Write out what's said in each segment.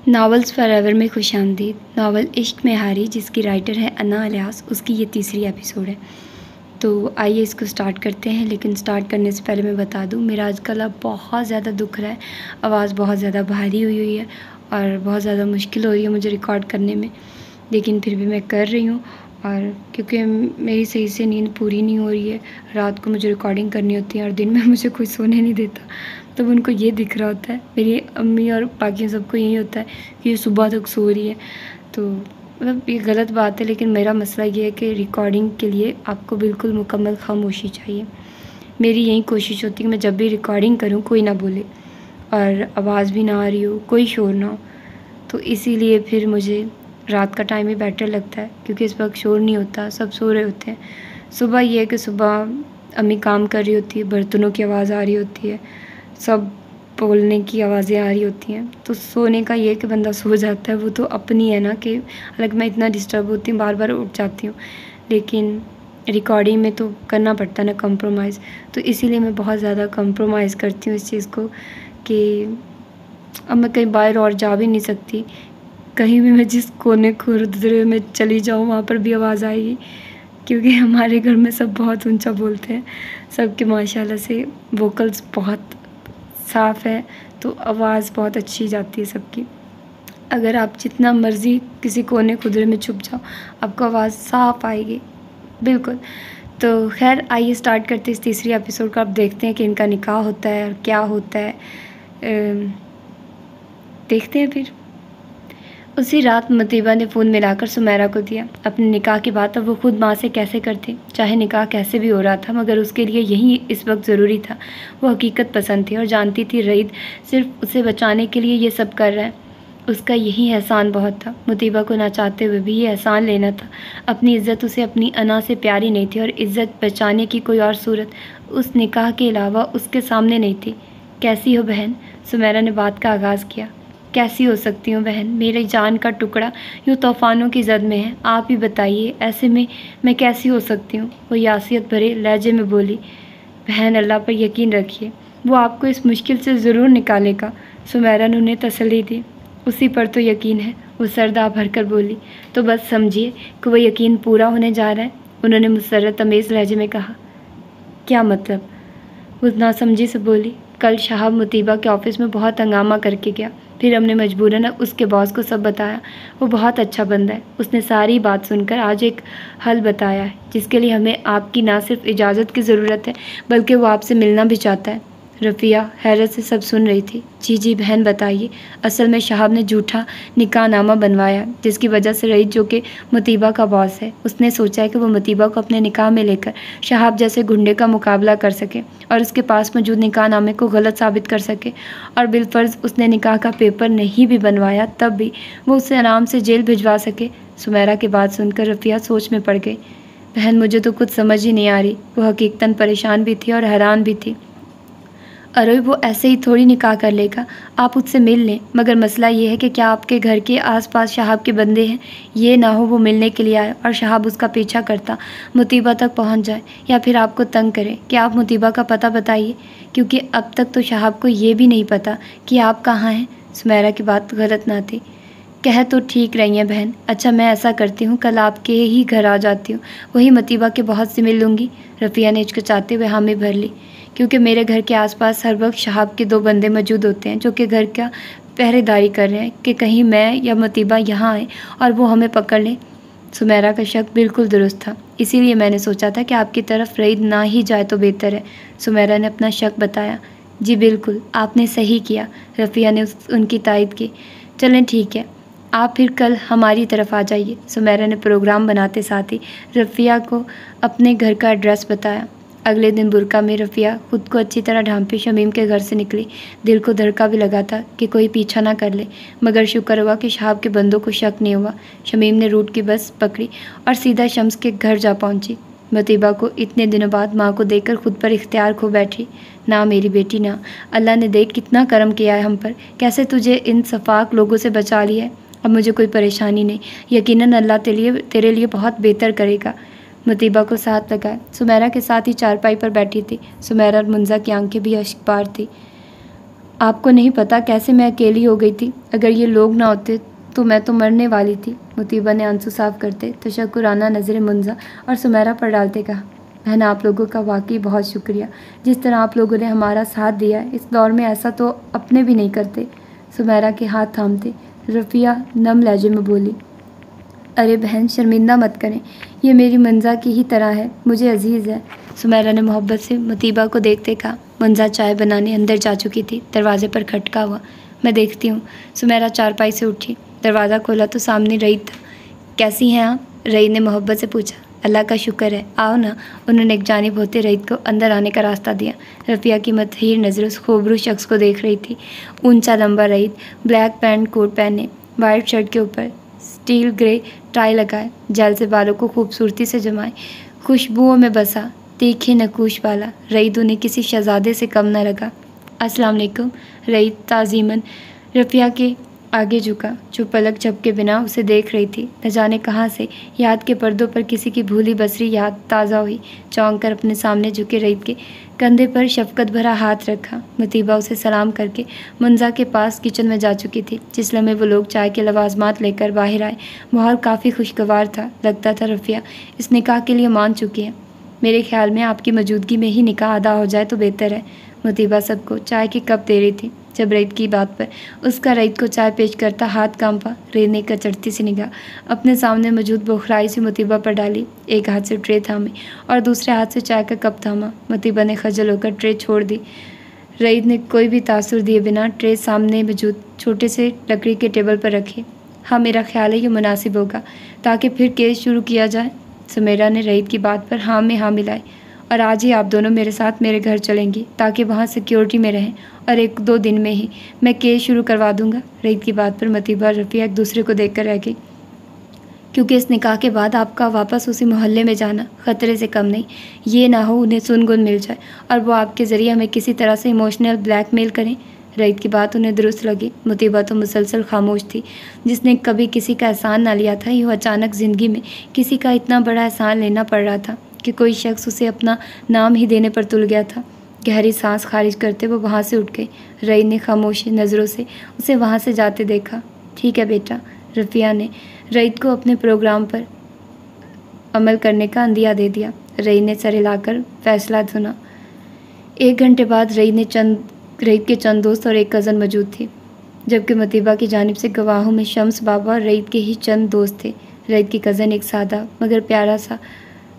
Novels forever में खुशामदीद। Novel इश्क में हारी, जिसकी राइटर है अन्ना इलियास, उसकी ये तीसरी एपिसोड है। तो आइए इसको स्टार्ट करते हैं। लेकिन स्टार्ट करने से पहले मैं बता दूं, मेरा आज गला बहुत ज़्यादा दुख रहा है, आवाज़ बहुत ज़्यादा भारी हुई हुई है और बहुत ज़्यादा मुश्किल हो रही है मुझे रिकॉर्ड करने में, लेकिन फिर भी मैं कर रही हूँ। और क्योंकि मेरी सही से नींद पूरी नहीं हो रही है, रात को मुझे रिकॉर्डिंग करनी होती है और दिन में मुझे कोई सोने नहीं देता, तब उनको ये दिख रहा होता है, मेरी अम्मी और बाकी सबको यही होता है कि ये सुबह तक सो रही है। तो मतलब ये गलत बात है, लेकिन मेरा मसला ये है कि रिकॉर्डिंग के लिए आपको बिल्कुल मुकम्मल खामोशी चाहिए। मेरी यही कोशिश होती है कि मैं जब भी रिकॉर्डिंग करूँ कोई ना बोले और आवाज़ भी ना आ रही हो, कोई शोर ना हो। तो इसीलिए फिर मुझे रात का टाइम ही बेटर लगता है, क्योंकि इस वक्त शोर नहीं होता, सब सो रहे होते हैं। सुबह ये है कि सुबह अम्मी काम कर रही होती है, बर्तनों की आवाज़ आ रही होती है, सब बोलने की आवाज़ें आ रही होती हैं, तो सोने का ये है कि बंदा सो जाता है। वो तो अपनी है ना, कि अलग मैं इतना डिस्टर्ब होती हूँ, बार बार उठ जाती हूँ, लेकिन रिकॉर्डिंग में तो करना पड़ता है ना कंप्रोमाइज़। तो इसीलिए मैं बहुत ज़्यादा कंप्रोमाइज़ करती हूँ इस चीज़ को कि अब मैं कहीं बाहर और जा भी नहीं सकती। कहीं भी मैं जिस कोने खुरदरे में चली जाऊँ वहाँ पर भी आवाज़ आएगी, क्योंकि हमारे घर में सब बहुत ऊंचा बोलते हैं, सबके माशाल्लाह से वोकल्स बहुत साफ़ है, तो आवाज़ बहुत अच्छी जाती है सबकी। अगर आप जितना मर्ज़ी किसी कोने खुदरे में छुप जाओ, आपको आवाज़ साफ़ आएगी बिल्कुल। तो खैर आइए स्टार्ट करते हैं इस तीसरी एपिसोड का। आप देखते हैं कि इनका निकाह होता है और क्या होता है, देखते हैं फिर। उसी रात मतीबा ने फ़ोन मिलाकर सुमेरा को दिया अपने निकाह की बात। अब वो खुद माँ से कैसे करती, चाहे निकाह कैसे भी हो रहा था, मगर उसके लिए यही इस वक्त ज़रूरी था। वो हकीकत पसंद थी और जानती थी रईद सिर्फ उसे बचाने के लिए ये सब कर रहा है। उसका यही एहसान बहुत था, मुतीबा को ना चाहते हुए भी ये एहसान लेना था। अपनी इज़्ज़त उसे अपनी अना से प्यारी नहीं थी और इज़्ज़त बचाने की कोई और सूरत उस निकाह के अलावा उसके सामने नहीं थी। कैसी हो बहन, सुमेरा ने बात का आगाज़ किया। कैसी हो सकती हूँ बहन, मेरी जान का टुकड़ा यूँ तूफ़ानों की ज़द में है, आप ही बताइए ऐसे में मैं कैसी हो सकती हूँ। वो यासियत भरे लहजे में बोली। बहन अल्लाह पर यकीन रखिए, वो आपको इस मुश्किल से ज़रूर निकालेगा। सुमेरा ने उन्हें तसल्ली दी। उसी पर तो यकीन है, वो सरदा भरकर बोली। तो बस समझिए कि वो यकीन पूरा होने जा रहा है, उन्होंने मुसर्रत तमेज़ लहजे में कहा। क्या मतलब, वो नासमझी से बोली। कल शाहब मुतीबा के ऑफ़िस में बहुत हंगामा करके गया, फिर हमने मजबूरन उसके बॉस को सब बताया। वो बहुत अच्छा बंदा है, उसने सारी बात सुनकर आज एक हल बताया है, जिसके लिए हमें आपकी ना सिर्फ इजाज़त की ज़रूरत है, बल्कि वो आपसे मिलना भी चाहता है। रफ़िया हैरत से सब सुन रही थी। जी जी बहन बताइए। असल में शाहब ने झूठा निकाहनामा बनवाया, जिसकी वजह से रईद, जो कि मुतीबा का बॉस है, उसने सोचा है कि वो मुतीबा को अपने निकाह में लेकर शाहब जैसे गुंडे का मुकाबला कर सके और उसके पास मौजूद निकाहनामे को गलत साबित कर सके। और बिलफर्ज उसने निकाह का पेपर नहीं भी बनवाया, तब भी वो उसे आराम से जेल भिजवा सके। सुमेरा की बात सुनकर रफ़िया सोच में पड़ गई। बहन मुझे तो कुछ समझ ही नहीं आ रही। वो हकीकतन परेशान भी थी और हैरान भी थी। अरे वो ऐसे ही थोड़ी निकाह कर लेगा, आप उससे मिल लें, मगर मसला ये है कि क्या आपके घर के आसपास शहाब के बंदे हैं। ये ना हो वो मिलने के लिए आए और शहाब उसका पीछा करता मुतीबा तक पहुंच जाए, या फिर आपको तंग करे कि आप मुतीबा का पता बताइए, क्योंकि अब तक तो शहाब को ये भी नहीं पता कि आप कहाँ हैं। सुमेरा की बात गलत ना थी। कह तो ठीक रही हैं बहन। अच्छा मैं ऐसा करती हूँ, कल आपके ही घर आ जाती हूँ, वही मुतीबा के बहुत से मिल लूँगी। रफ़िया ने हिचकिचाते हुए हामी भर ली। क्योंकि मेरे घर के आसपास हर वक्त शहाब के 2 बंदे मौजूद होते हैं, जो कि घर का पहरेदारी कर रहे हैं कि कहीं मैं या मुतीबा यहाँ आए और वो हमें पकड़ लें। सुमेरा का शक बिल्कुल दुरुस्त था, इसीलिए मैंने सोचा था कि आपकी तरफ रईद ना ही जाए तो बेहतर है। सुमेरा ने अपना शक बताया। जी बिल्कुल, आपने सही किया, रफ़िया ने उनकी तायद की। चलें ठीक है, आप फिर कल हमारी तरफ आ जाइए। सुमेरा ने प्रोग्राम बनाते साथ ही रफ़िया को अपने घर का एड्रेस बताया। अगले दिन बुरका में रफ़िया खुद को अच्छी तरह ढांपे शमीम के घर से निकली। दिल को धड़का भी लगा था कि कोई पीछा ना कर ले, मगर शुक्र हुआ कि शहाब के बंदों को शक नहीं हुआ। शमीम ने रूट की बस पकड़ी और सीधा शम्स के घर जा पहुंची। मुतीबा को इतने दिनों बाद माँ को देखकर खुद पर इख्तियार खो बैठी। ना मेरी बेटी ना, अल्लाह ने देख कितना करम किया है हम पर, कैसे तुझे इन सफाक लोगों से बचा लिया है। अब मुझे कोई परेशानी नहीं, यकीनन अल्लाह तेरे लिए बहुत बेहतर करेगा। मुतीबा को साथ लगा। सुमेरा के साथ ही चारपाई पर बैठी थी। सुमेरा और मुंजा की आंखें भी अश्कबार थी। आपको नहीं पता कैसे मैं अकेली हो गई थी। अगर ये लोग ना होते तो मैं तो मरने वाली थी। मुतीबा ने आंसू साफ करते तशक्कुराना नज़रें मुंजा और सुमेरा पर डालते कहा, बहन आप लोगों का वाकई बहुत शुक्रिया। जिस तरह आप लोगों ने हमारा साथ दिया है, इस दौर में ऐसा तो अपने भी नहीं करते। सुमेरा के हाथ थामते रफ़िया नम लहजे में बोली, अरे बहन शर्मिंदा मत करें, ये मेरी मंजा की ही तरह है, मुझे अजीज़ है। सुमेरा ने मोहब्बत से मुतीबा को देखते कहा। मंजा चाय बनाने अंदर जा चुकी थी। दरवाजे पर खटका हुआ। मैं देखती हूँ। सुमेरा चारपाई से उठी। दरवाज़ा खोला तो सामने रईद था। कैसी हैं आप? रईद ने मोहब्बत से पूछा। अल्लाह का शुक्र है, आओ ना। उन्होंने एक जानिब होते रईद को अंदर आने का रास्ता दिया। रफ़िया की मतहीर नज़र उस खूबरू शख्स को देख रही थी। ऊंचा लंबा रईद, ब्लैक पैंट कोट पहने, वाइट शर्ट के ऊपर स्टील ग्रे टाई लगाए, जेल से बालों को खूबसूरती से जमाए, खुशबुओं में बसा, तीखे नकूश वाला रईद उन्हें किसी शहजादे से कम न लगा। अस्सलाम वालेकुम। रईद ताज़ीमन रफ़िया के आगे झुका, जो पलक झपके बिना उसे देख रही थी। न जाने कहाँ से याद के पर्दों पर किसी की भूली बसरी याद ताज़ा हुई। चौंक कर अपने सामने झुके रईद के कंधे पर शफकत भरा हाथ रखा। मुतीबा उसे सलाम करके मुंजा के पास किचन में जा चुकी थी। जिस लम्हे वो लोग चाय के लवाजमात लेकर बाहर आए, माहौल काफ़ी खुशगवार था। लगता था रफ़िया इस निकाह के लिए मान चुकी है। मेरे ख्याल में आपकी मौजूदगी में ही निकाह अदा हो जाए तो बेहतर है। मुतीबा सबको चाय के कप दे रही थी। जब रईद की बात पर उसका रईद को चाय पेश करता हाथ कांपा। रईद ने कचरती सी निगाह अपने सामने मौजूद बोखलाई से मुतीबा पर डाली। एक हाथ से ट्रे थामी और दूसरे हाथ से चाय का कप थामा। मुतीबा ने खजल होकर ट्रे छोड़ दी। रईद ने कोई भी तासुर दिए बिना ट्रे सामने मौजूद छोटे से लकड़ी के टेबल पर रखी। हाँ, मेरा ख्याल है ये मुनासिब होगा, ताकि फिर केस शुरू किया जाए। सुमेरा ने रईद की बात पर हाँ में हाँ मिलाई। और आज ही आप दोनों मेरे साथ मेरे घर चलेंगी, ताकि वहाँ सिक्योरिटी में रहें, और 1-2 दिन में ही मैं केस शुरू करवा दूंगा। रईद की बात पर मुतीबा और रफ़िया एक दूसरे को देखकर रह गई, क्योंकि इस निकाह के बाद आपका वापस उसी मोहल्ले में जाना ख़तरे से कम नहीं। ये ना हो उन्हें सुनगुन मिल जाए और वो आपके ज़रिए हमें किसी तरह से इमोशनल ब्लैकमेल करें। रईद की बात उन्हें दुरुस्त लगी। मुतीबा तो मुसलसल खामोश थी। जिसने कभी किसी का एहसान ना लिया था, यूँ अचानक ज़िंदगी में किसी का इतना बड़ा एहसान लेना पड़ रहा था कि कोई शख्स उसे अपना नाम ही देने पर तुल गया था। गहरी सांस खारिज करते वो वहाँ से उठ गई। रईद ने खामोश नज़रों से उसे वहाँ से जाते देखा। ठीक है बेटा। रफ़िया ने रईद को अपने प्रोग्राम पर अमल करने का अंदिया दे दिया। रईद ने सर हिलाकर फैसला सुना। 1 घंटे बाद रईद के चंद दोस्त और एक कज़न मौजूद थे, जबकि मुतीबा की जानिब से गवाहों में शम्स बाबा और रईद के ही चंद दोस्त थे। रईद की कज़न एक सादा मगर प्यारा सा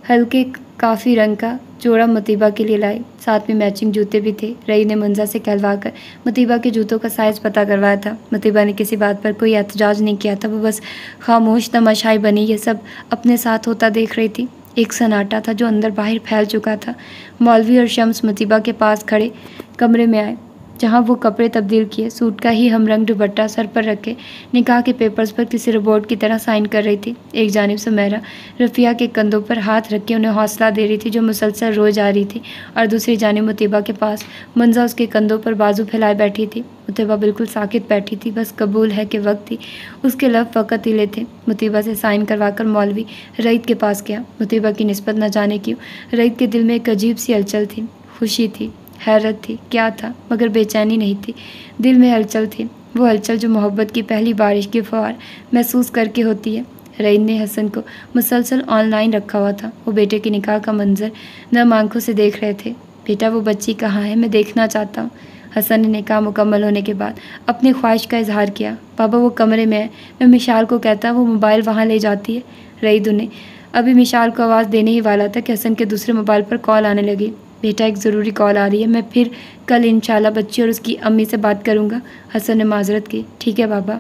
हल्के काफ़ी रंग का जोड़ा मुतीबा के लिए लाई। साथ में मैचिंग जूते भी थे। रईद ने मंजा से कहलवा कर मुतीबा के जूतों का साइज़ पता करवाया था। मुतीबा ने किसी बात पर कोई एहतजाज नहीं किया था। वो बस खामोश तमाशाई बनी ये सब अपने साथ होता देख रही थी। एक सन्नाटा था जो अंदर बाहर फैल चुका था। मौलवी और शम्स मुतीबा के पास खड़े कमरे में आए, जहाँ वो कपड़े तब्दील किए, सूट का ही हमरंग दुपट्टा सर पर रखे निकाह के पेपर्स पर किसी रोबोट की तरह साइन कर रही थी। एक जानिब सुमेरा रफ़िया के कंधों पर हाथ रख के उन्हें हौसला दे रही थी, जो मुसलसल रोए जा रही थी, और दूसरी जानिब मुतीबा के पास मंजा उसके कंधों पर बाजू फैलाए बैठी थी। मुतीबा बिल्कुल साकित बैठी थी, बस कबूल है कि वक्त थी। उसके लब फ़कत हिले थे। मुतीबा से साइन करवाकर मौलवी रईद के पास गया। मुतीबा की निस्बत न जाने क्यों रईद के दिल में एक अजीब सी हलचल थी। खुशी थी, हैरत थी, क्या था, मगर बेचैनी नहीं थी। दिल में हलचल थी, वो हलचल जो मोहब्बत की पहली बारिश की फुहार महसूस करके होती है। रईद ने हसन को मुसलसल ऑनलाइन रखा हुआ था। वो बेटे के निकाह का मंजर नम आंखों से देख रहे थे। बेटा वो बच्ची कहाँ है, मैं देखना चाहता हूँ। हसन ने निकाह मुकम्मल होने के बाद अपनी ख्वाहिश का इजहार किया। पापा वो कमरे में है, मैं मिशाल को कहता वो मोबाइल वहाँ ले जाती है। रईद उन्हें अभी मिशाल को आवाज़ देने ही वाला था कि हसन के दूसरे मोबाइल पर कॉल आने लगी। बेटा एक ज़रूरी कॉल आ रही है, मैं फिर कल इंशाल्लाह बच्ची और उसकी अम्मी से बात करूँगा। हसन ने माजरत की। ठीक है बाबा।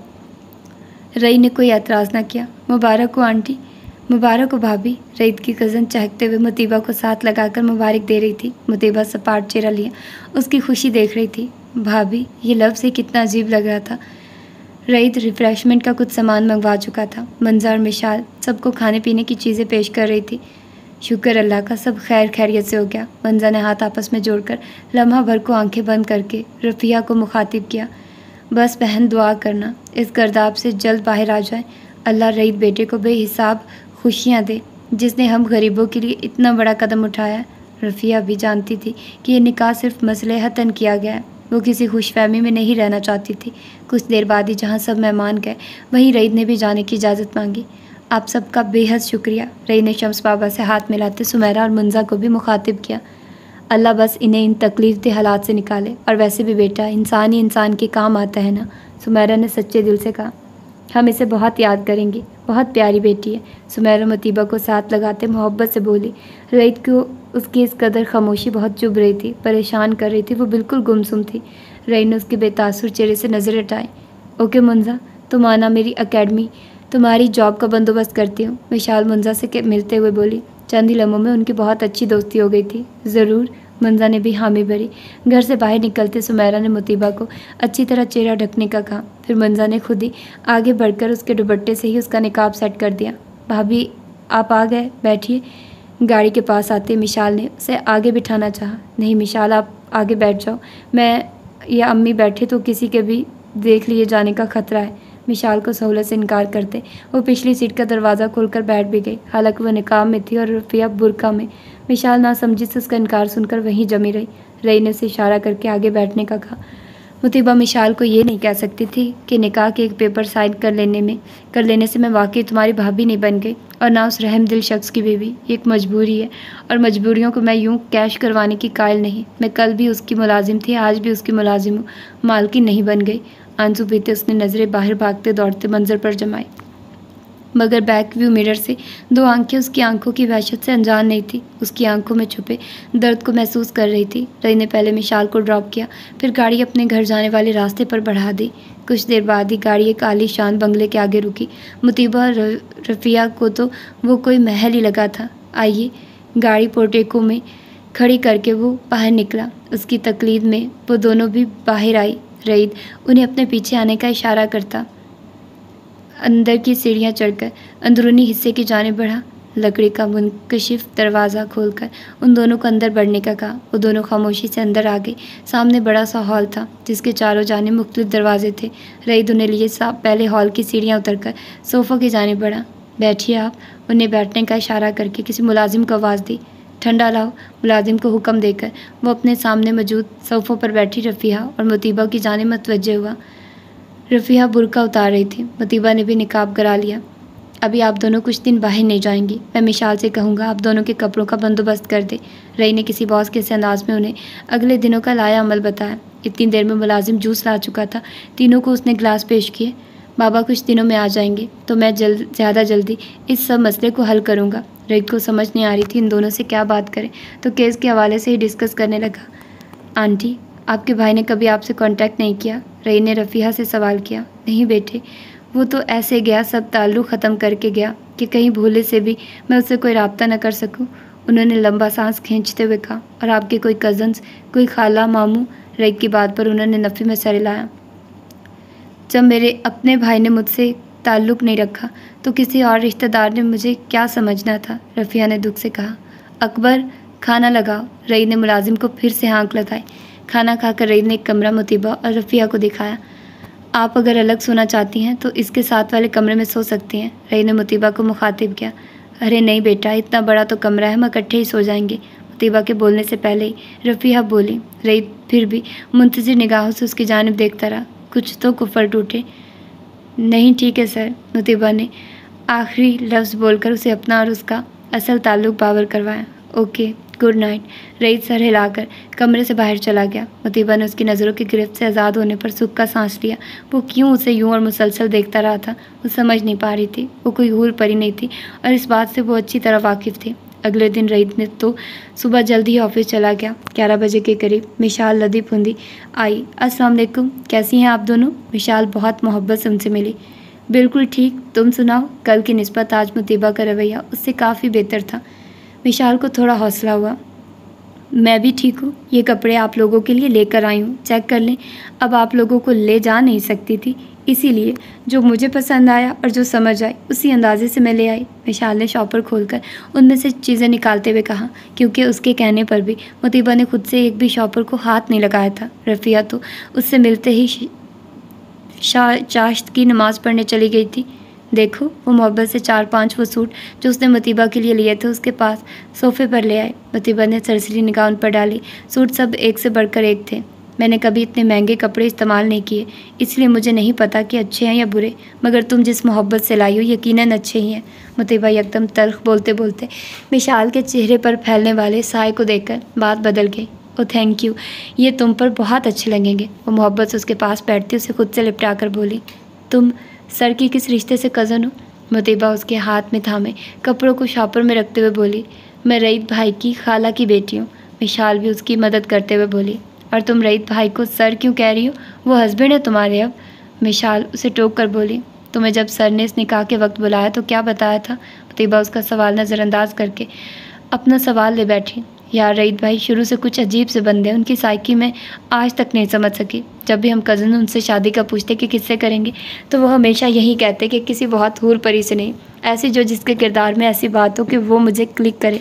रईद ने कोई एतराज़ ना किया। मुबारक हो आंटी। मुबारक हो भाभी। रईद की कज़न चहकते हुए मुतीबा को साथ लगाकर मुबारक दे रही थी। मुतीबा सपाट चेहरा लिया उसकी खुशी देख रही थी। भाभी, ये लफ्ज़ ही कितना अजीब लग रहा था। रईद रिफ़्रेशमेंट का कुछ सामान मंगवा चुका था। मंजा और मिशाल सबको खाने पीने की चीज़ें पेश कर रही थी। शुक्र अल्लाह का, सब खैर खैरियत से हो गया। मंजा ने हाथ आपस में जोड़कर लम्हा भर को आंखें बंद करके रफ़िया को मुखातिब किया। बस बहन दुआ करना इस गर्दाब से जल्द बाहर आ जाए। अल्लाह रईद बेटे को बेहिसाब खुशियाँ दे, जिसने हम गरीबों के लिए इतना बड़ा कदम उठाया। रफ़िया भी जानती थी कि यह निकाह सिर्फ मसलहतन किया गया है। वो किसी खुशफहमी में नहीं रहना चाहती थी। कुछ देर बाद ही जहाँ सब मेहमान गए वहीं रईद ने भी जाने की इजाज़त मांगी। आप सबका बेहद शुक्रिया। रईद ने शम्स बाबा से हाथ मिलाते सुमेरा और मुंजा को भी मुखातिब किया। अल्लाह बस इन्हें इन तकलीफ हालात से निकाले। और वैसे भी बेटा, इंसान ही इंसान के काम आता है ना, सुमेरा ने सच्चे दिल से कहा। हम इसे बहुत याद करेंगे, बहुत प्यारी बेटी है, सुमेरा मतीबा को साथ लगाते मोहब्बत से बोली। रईद को उसकी इस कदर खामोशी बहुत चुभ रही थी, परेशान कर रही थी। वो बिल्कुल गुमसुम थी। रईद ने उसके बेतासुर चेहरे से नज़र हटाई। ओके मुंजा, तुम आना, मेरी एकेडमी तुम्हारी जॉब का बंदोबस्त करती हूँ, विशाल मुंजा से मिलते हुए बोली। चंद ही लम्हों में उनकी बहुत अच्छी दोस्ती हो गई थी। ज़रूर, मुंजा ने भी हामी भरी। घर से बाहर निकलते सुमेरा ने मुतीबा को अच्छी तरह चेहरा ढकने का कहा। फिर मुंजा ने खुद ही आगे बढ़कर उसके दुपट्टे से ही उसका निकाब सेट कर दिया। भाभी आप आ गए, बैठिए। गाड़ी के पास आते मिशाल ने उसे आगे बिठाना चाहा। नहीं मिशाल, आप आगे बैठ जाओ, मैं या अम्मी बैठे तो किसी के भी देख लिए जाने का खतरा है। मिशाल को सहूलत से इनकार करते वो पिछली सीट का दरवाज़ा खोलकर बैठ भी गई। हालांकि वह निकाब में थी और रफ़िया बुर्का में। मिशाल नासमझी से उसका इनकार सुनकर वहीं जमी रही। रई ने उसे इशारा करके आगे बैठने का कहा। मुतीबा मिशाल को ये नहीं कह सकती थी कि निकाह के एक पेपर साइन कर लेने से मैं वाकई तुम्हारी भाभी नहीं बन गई, और ना उस रहम दिल शख्स की बीवी। ये एक मजबूरी है, और मजबूरियों को मैं यूं कैश करवाने की कायल नहीं। मैं कल भी उसकी मुलाजिम थी, आज भी उसकी मुलाजिम हूँ, मालकिन नहीं बन गई। आंसू पीते उसने नज़रें बाहर भागते दौड़ते मंजर पर जमाई, मगर बैक व्यू मिरर से दो आंखें उसकी आंखों की वहशत से अनजान नहीं थी। उसकी आंखों में छुपे दर्द को महसूस कर रही थी। रई ने पहले मिशाल को ड्रॉप किया, फिर गाड़ी अपने घर जाने वाले रास्ते पर बढ़ा दी। कुछ देर बाद ही गाड़ी एक आलीशान बंगले के आगे रुकी। मुतीबा रफ़िया को तो वो कोई महल ही लगा था। आइए, गाड़ी पोर्टेको में खड़ी करके वो बाहर निकला। उसकी तकलीद में वो दोनों भी बाहर आई। रईद उन्हें अपने पीछे आने का इशारा करता अंदर की सीढ़ियाँ चढ़कर अंदरूनी हिस्से की जाने बढ़ा। लकड़ी का मुनकशिफ दरवाज़ा खोलकर उन दोनों को अंदर बढ़ने का कहा। वो दोनों खामोशी से अंदर आ गए। सामने बड़ा सा हॉल था जिसके चारों जानिब मुख्तलिफ दरवाजे थे। रईद उन्हें लिए पहले हॉल की सीढ़ियाँ उतरकर सोफ़ा की जानिब बढ़ा। बैठिए आप, उन्हें बैठने का इशारा करके किसी मुलाजिम को आवाज़ दी। ठंडा लाओ, मुलाजिम को हुक्म देकर वो अपने सामने मौजूद सोफ़ों पर बैठी रफ़िया और मुतीबा की जानिब मुतवज्जे हुआ। रफ़िया बुर्का उतार रही थी, मुतीबा ने भी निकाब करा लिया। अभी आप दोनों कुछ दिन बाहर नहीं जाएंगी, मैं मिशाल से कहूँगा आप दोनों के कपड़ों का बंदोबस्त कर दे। रई ने किसी बॉस के अंदाज में उन्हें अगले दिनों का लाया अमल बताया। इतनी देर में मुलाजिम जूस ला चुका था। तीनों को उसने गिलास पेश किए। बाबा कुछ दिनों में आ जाएंगे तो मैं ज़्यादा जल्दी इस सब मसले को हल करूँगा। रई को समझ नहीं आ रही थी इन दोनों से क्या बात करें, तो केस के हवाले से ही डिस्कस करने लगा। आंटी, आपके भाई ने कभी आपसे कांटेक्ट नहीं किया? रई ने रफ़िया से सवाल किया। नहीं बेटे, वो तो ऐसे गया, सब ताल्लुक़ ख़त्म करके गया कि कहीं भूले से भी मैं उससे कोई राब्ता न कर सकूं। उन्होंने लंबा सांस खींचते हुए कहा। और आपके कोई कज़न्स, कोई खाला, मामू? रई की बात पर उन्होंने नफ़ी में सर हिलाया। जब मेरे अपने भाई ने मुझसे ताल्लुक़ नहीं रखा तो किसी और रिश्तेदार ने मुझे क्या समझना था? रफ़िया ने दुख से कहा। अकबर, खाना लगाओ। रई ने मुलाजिम को फिर से हाँक लगाई। खाना खाकर रई ने एक कमरा मुतीबा और रफ़िया को दिखाया। आप अगर अलग सोना चाहती हैं तो इसके साथ वाले कमरे में सो सकती हैं। रई ने मुतीबा को मुखातिब किया। अरे नहीं बेटा, इतना बड़ा तो कमरा है, हम इकट्ठे ही सो जाएंगे। मुतीबा के बोलने से पहले ही रफ़िया बोली। रई फिर भी मुंतज़िर निगाहों से उसकी जानिब देखता रहा। कुछ तो कुफर टूटे। नहीं ठीक है सर, मुतीबा ने आखिरी लफ्ज़ बोलकर उसे अपना और उसका असल ताल्लुक़ बावर करवाया। Okay, good night. रईद सर हिलाकर कमरे से बाहर चला गया। मुतीबा ने उसकी नज़रों की गिरफ्त से आज़ाद होने पर सुख का सांस लिया। वो क्यों उसे यूं और मुसलसल देखता रहा था, वो समझ नहीं पा रही थी। वो कोई हूर परी नहीं थी और इस बात से वो अच्छी तरह वाकिफ़ थी। अगले दिन रईद ने तो सुबह जल्दी ही ऑफिस चला गया। 11 बजे के करीब मिशाल लदी फुंदी आई। अस्सलाम वालेकुम, कैसी हैं आप दोनों? मिशाल बहुत मोहब्बत से उनसे मिली। बिल्कुल ठीक, तुम सुनाओ? कल की निस्बत आज मुतीबा का रवैया उससे काफ़ी बेहतर था। मिशाल को थोड़ा हौसला हुआ। मैं भी ठीक हूँ, ये कपड़े आप लोगों के लिए लेकर आई हूँ, चेक कर लें। अब आप लोगों को ले जा नहीं सकती थी, इसीलिए जो मुझे पसंद आया और जो समझ आई उसी अंदाजे से मैं ले आई। विशाल ने शॉपर खोलकर उनमें से चीज़ें निकालते हुए कहा, क्योंकि उसके कहने पर भी मुतीबा ने खुद से एक भी शॉपर को हाथ नहीं लगाया था। रफ़िया तो उससे मिलते ही चाश्त की नमाज़ पढ़ने चली गई थी। देखो, वो मोहब्बत से 4-5 वो सूट जो उसने मुतीबा के लिए लिए थे उसके पास सोफ़े पर ले आए। मुतीबा ने सरसरी निगाह उन पर डाली। सूट सब एक से बढ़कर एक थे। मैंने कभी इतने महंगे कपड़े इस्तेमाल नहीं किए, इसलिए मुझे नहीं पता कि अच्छे हैं या बुरे, मगर तुम जिस मोहब्बत से लाई हो यकीनन अच्छे ही हैं। मुतीबा एकदम तल्ख बोलते बोलते विशाल के चेहरे पर फैलने वाले साए को देखकर बात बदल गई। ओ थैंक यू, ये तुम पर बहुत अच्छे लगेंगे। वो मोहब्बत से उसके पास बैठती उसे खुद से लिपटा कर बोली, तुम सर की किस रिश्ते से कज़न हो? मुतीबा उसके हाथ में थामे कपड़ों को शॉपर में रखते हुए बोली, मैं रईत भाई की खाला की बेटी हूँ। विशाल भी उसकी मदद करते हुए बोली, और तुम रईत भाई को सर क्यों कह रही हो? वो हस्बैंड है तुम्हारे अब। विशाल उसे टोक कर बोली, तुम्हें जब सर ने इस निकाह के वक्त बुलाया तो क्या बताया था? मुतीबा उसका सवाल नज़रअंदाज करके अपना सवाल ले बैठी। यार रईत भाई शुरू से कुछ अजीब से बंदे, उनकी साइकी में आज तक नहीं समझ सकी। जब भी हम कज़न उनसे शादी का पूछते कि किससे करेंगे तो वो हमेशा यही कहते कि किसी बहुत हूर परी से नहीं, ऐसी जो जिसके किरदार में ऐसी बात हो कि वो मुझे क्लिक करे।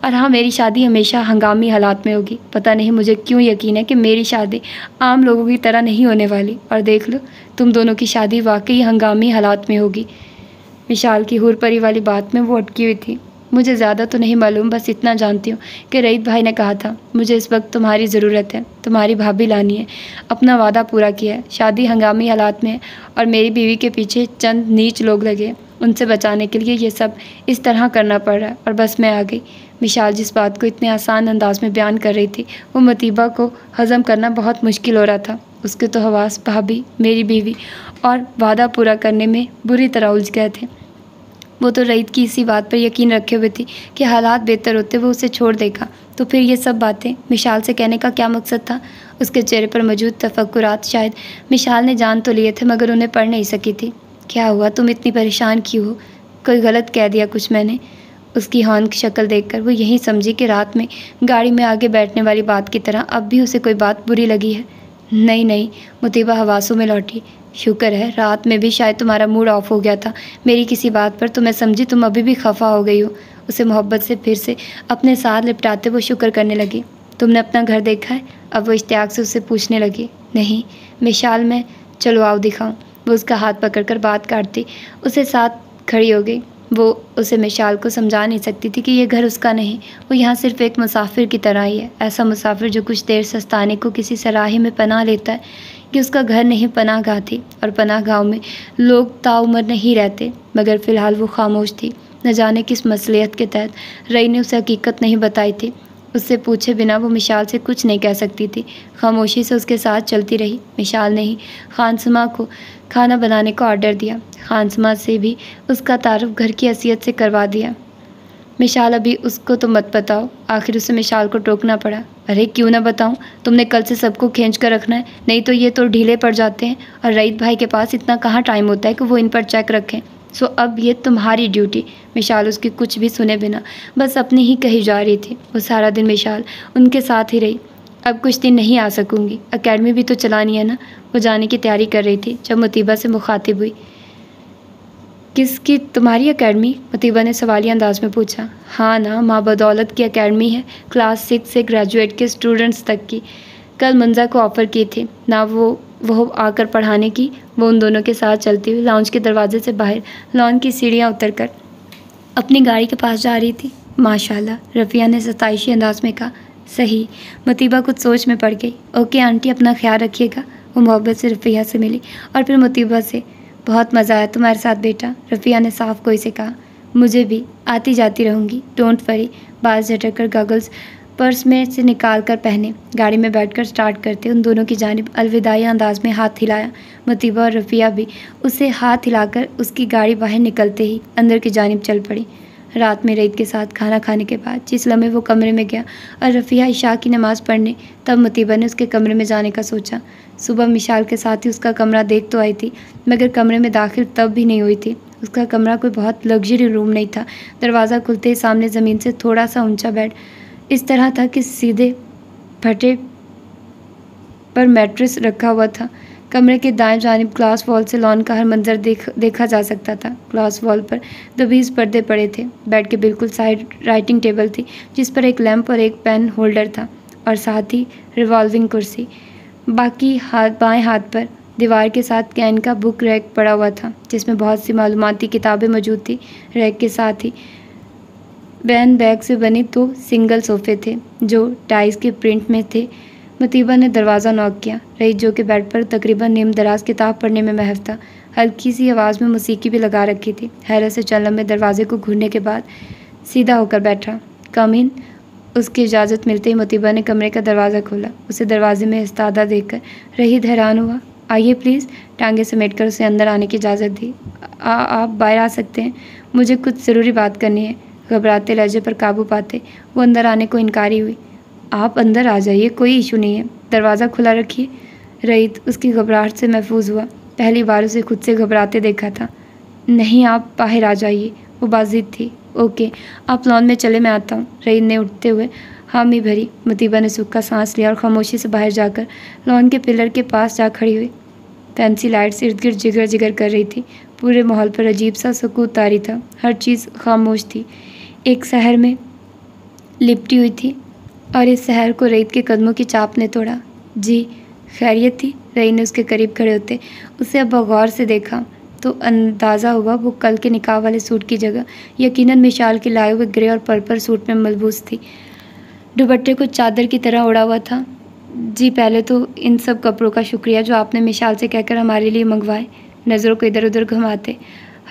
और हाँ, मेरी शादी हमेशा हंगामी हालात में होगी। पता नहीं मुझे क्यों यकीन है कि मेरी शादी आम लोगों की तरह नहीं होने वाली, और देख लो तुम दोनों की शादी वाकई हंगामी हालात में होगी। विशाल की हूर परी वाली बात में वो अटकी हुई थी। मुझे ज़्यादा तो नहीं मालूम, बस इतना जानती हूँ कि रईत भाई ने कहा था मुझे इस वक्त तुम्हारी ज़रूरत है, तुम्हारी भाभी लानी है, अपना वादा पूरा किया है, शादी हंगामी हालात में है और मेरी बीवी के पीछे चंद नीच लोग लगे, उनसे बचाने के लिए ये सब इस तरह करना पड़ रहा है, और बस मैं आ गई। विशाल जिस बात को इतने आसान अंदाज में बयान कर रही थी वो मुतीबा को हज़म करना बहुत मुश्किल हो रहा था। उसके तो हवास भाभी, मेरी बीवी और वादा पूरा करने में बुरी तरह उलझ गए थे। वो तो रईत की इसी बात पर यकीन रखे हुए थी कि हालात बेहतर होते वो उसे छोड़ देगा, तो फिर ये सब बातें मिशाल से कहने का क्या मकसद था? उसके चेहरे पर मौजूद तफक्कुरात शायद मिशाल ने जान तो लिए थे मगर उन्हें पढ़ नहीं सकी थी। क्या हुआ, तुम इतनी परेशान क्यों हो? कोई गलत कह दिया कुछ मैंने? उसकी हौन की शक्ल देखकर वो यही समझी कि रात में गाड़ी में आगे बैठने वाली बात की तरह अब भी उसे कोई बात बुरी लगी है। नहीं नहीं, मुतीबा हवासों में लौटी। शुक्र है रात में भी शायद तुम्हारा मूड ऑफ हो गया था मेरी किसी बात पर, तो मैं समझी तुम अभी भी खफा हो गई हो। उसे मोहब्बत से फिर से अपने साथ लिपटाते वो शुक्र करने लगी। तुमने अपना घर देखा है? अब वो इश्तियाक से उससे पूछने लगी। नहीं विशाल, मैं चलो आओ दिखाऊं। वो उसका हाथ पकड़कर बात काटती उसे साथ खड़ी हो गई। वो उसे मिशाल को समझा नहीं सकती थी कि ये घर उसका नहीं, वो यहाँ सिर्फ एक मुसाफिर की तरह ही है। ऐसा मुसाफिर जो कुछ देर सस्ताने को किसी सराही में पनाह लेता है। कि उसका घर नहीं पनाह गाह थी, और पनाह गाँव में लोग ताउम्र नहीं रहते, मगर फ़िलहाल वो खामोश थी। न जाने किस मसलियत के तहत रई ने उसे हकीकत नहीं बताई थी। उससे पूछे बिना वो मिशाल से कुछ नहीं कह सकती थी, खामोशी से उसके साथ चलती रही। मिशाल ने ही खानसमा को खाना बनाने का ऑर्डर दिया। खानसमा से भी उसका तारुफ घर की हैसियत से करवा दिया। मिशाल, अभी उसको तो मत बताओ। आखिर उसे मिशाल को टोकना पड़ा। अरे क्यों ना बताऊं, तुमने कल से सबको खींच कर रखना है, नहीं तो ये तो ढीले पड़ जाते हैं, और रईत भाई के पास इतना कहाँ टाइम होता है कि वो इन पर चेक रखें। सो अब ये तुम्हारी ड्यूटी। मिशाल उसकी कुछ भी सुने बिना बस अपनी ही कही जा रही थी। वो सारा दिन मिशाल उनके साथ ही रही। अब कुछ दिन नहीं आ सकूंगी, अकेडमी भी तो चलानी है ना। वो जाने की तैयारी कर रही थी जब मुतीबा से मुखातिब हुई। किसकी? तुम्हारी अकेडमी? मुतीबा ने सवालिया अंदाज में पूछा। हाँ ना, माँ बदौलत की अकेडमी है, क्लास 6 से ग्रेजुएट के स्टूडेंट्स तक की। कल मंजा को ऑफ़र की थी ना वो आकर पढ़ाने की। वो उन दोनों के साथ चलती हुई लाउंज के दरवाजे से बाहर लॉन की सीढ़ियाँ उतरकर अपनी गाड़ी के पास जा रही थी। माशाल्लाह, रफ़िया ने सताइशी अंदाज में कहा। सही। मुतीबा कुछ सोच में पड़ गई। ओके आंटी, अपना ख्याल रखिएगा। वो मोहब्बत से रफ़िया से मिली और फिर मुतीबा से। बहुत मज़ा आया तुम्हारे साथ बेटा, रफ़िया ने साफ कोई से कहा। मुझे भी, आती जाती रहूँगी, डोंट वरी। बाल झटक कर गॉगल्स पर्स में से निकाल कर पहने गाड़ी में बैठकर स्टार्ट करते उन दोनों की जानिब अलविदाई अंदाज में हाथ हिलाया। मुतीबा और रफ़िया भी उसे हाथ हिलाकर उसकी गाड़ी बाहर निकलते ही अंदर की जानिब चल पड़ी। रात में रईत के साथ खाना खाने के बाद जिस लम्हे वो कमरे में गया और रफ़िया इशा की नमाज़ पढ़ने, तब मुतीबा ने उसके कमरे में जाने का सोचा। सुबह मिशाल के साथ ही उसका कमरा देख तो आई थी, मगर कमरे में दाखिल तब भी नहीं हुई थी। उसका कमरा कोई बहुत लग्जरी रूम नहीं था। दरवाज़ा खुलते ही सामने ज़मीन से थोड़ा सा ऊंचा बेड इस तरह था कि सीधे फटे पर मैट्रेस रखा हुआ था। कमरे के दाएं जानिब ग्लास वॉल से लॉन का हर मंजर देखा जा सकता था। ग्लास वॉल पर 20 पर्दे पड़े थे। बेड के बिल्कुल साइड राइटिंग टेबल थी जिस पर एक लैंप और एक पेन होल्डर था, और साथ ही रिवॉल्विंग कुर्सी। बाकी बाएं हाथ पर दीवार के साथ कैन का बुक रैक पड़ा हुआ था जिसमें बहुत सी मालूमाती किताबें मौजूद थी। रैक के साथ ही बैग से बने 2 सिंगल सोफ़े थे जो टाइल्स के प्रिंट में थे। मुतीबा ने दरवाज़ा नॉक किया। रईस जो कि बेड पर तकरीबन नीम दराज किताब पढ़ने में महव था, हल्की सी आवाज़ में मौसीकी भी लगा रखी थी। हैरत से चंद लम्हे दरवाजे को घूरने के बाद सीधा होकर बैठा। कम इन। उसकी इजाज़त मिलते ही मुतीबा ने कमरे का दरवाज़ा खोला। उसे दरवाजे में इस्तादा देखकर रहीद हैरान हुआ। आइए प्लीज़, टांगे समेटकर उसे अंदर आने की इजाज़त दी। आप बाहर आ सकते हैं, मुझे कुछ ज़रूरी बात करनी है। घबराते लहजे पर काबू पाते वो अंदर आने को इनकारी हुई। आप अंदर आ जाइए, कोई इशू नहीं है, दरवाज़ा खुला रखिए। रईद उसकी घबराहट से महफूज हुआ। पहली बार उसे खुद से घबराते देखा था। नहीं, आप बाहर आ जाइए, वो बाजिद थी। ओके, आप लॉन में चले, मैं आता हूँ। रईद ने उठते हुए हामी भरी। मुतीबा ने सूखा सांस लिया और खामोशी से बाहर जाकर लॉन के पिलर के पास जा खड़ी हुई। फैंसी लाइट्स इर्द गिर्द जिगर जिगर कर रही थी। पूरे माहौल पर अजीब सा सुकून तारी था। हर चीज़ खामोश थी, एक शहर में लिपटी हुई थी। और इस शहर को रईद के कदमों की चाप ने तोड़ा। जी, खैरियत थी? रईद ने उसके करीब खड़े होते उसे अब गौर से देखा तो अंदाज़ा हुआ वो कल के निकाह वाले सूट की जगह यकीनन मिशाल के लाए हुए ग्रे और पर्पल सूट में मलबूस थी। दुपट्टे को चादर की तरह ओढ़ा हुआ था। जी, पहले तो इन सब कपड़ों का शुक्रिया जो आपने मिशाल से कहकर हमारे लिए मंगवाए। नज़रों को इधर उधर घुमाते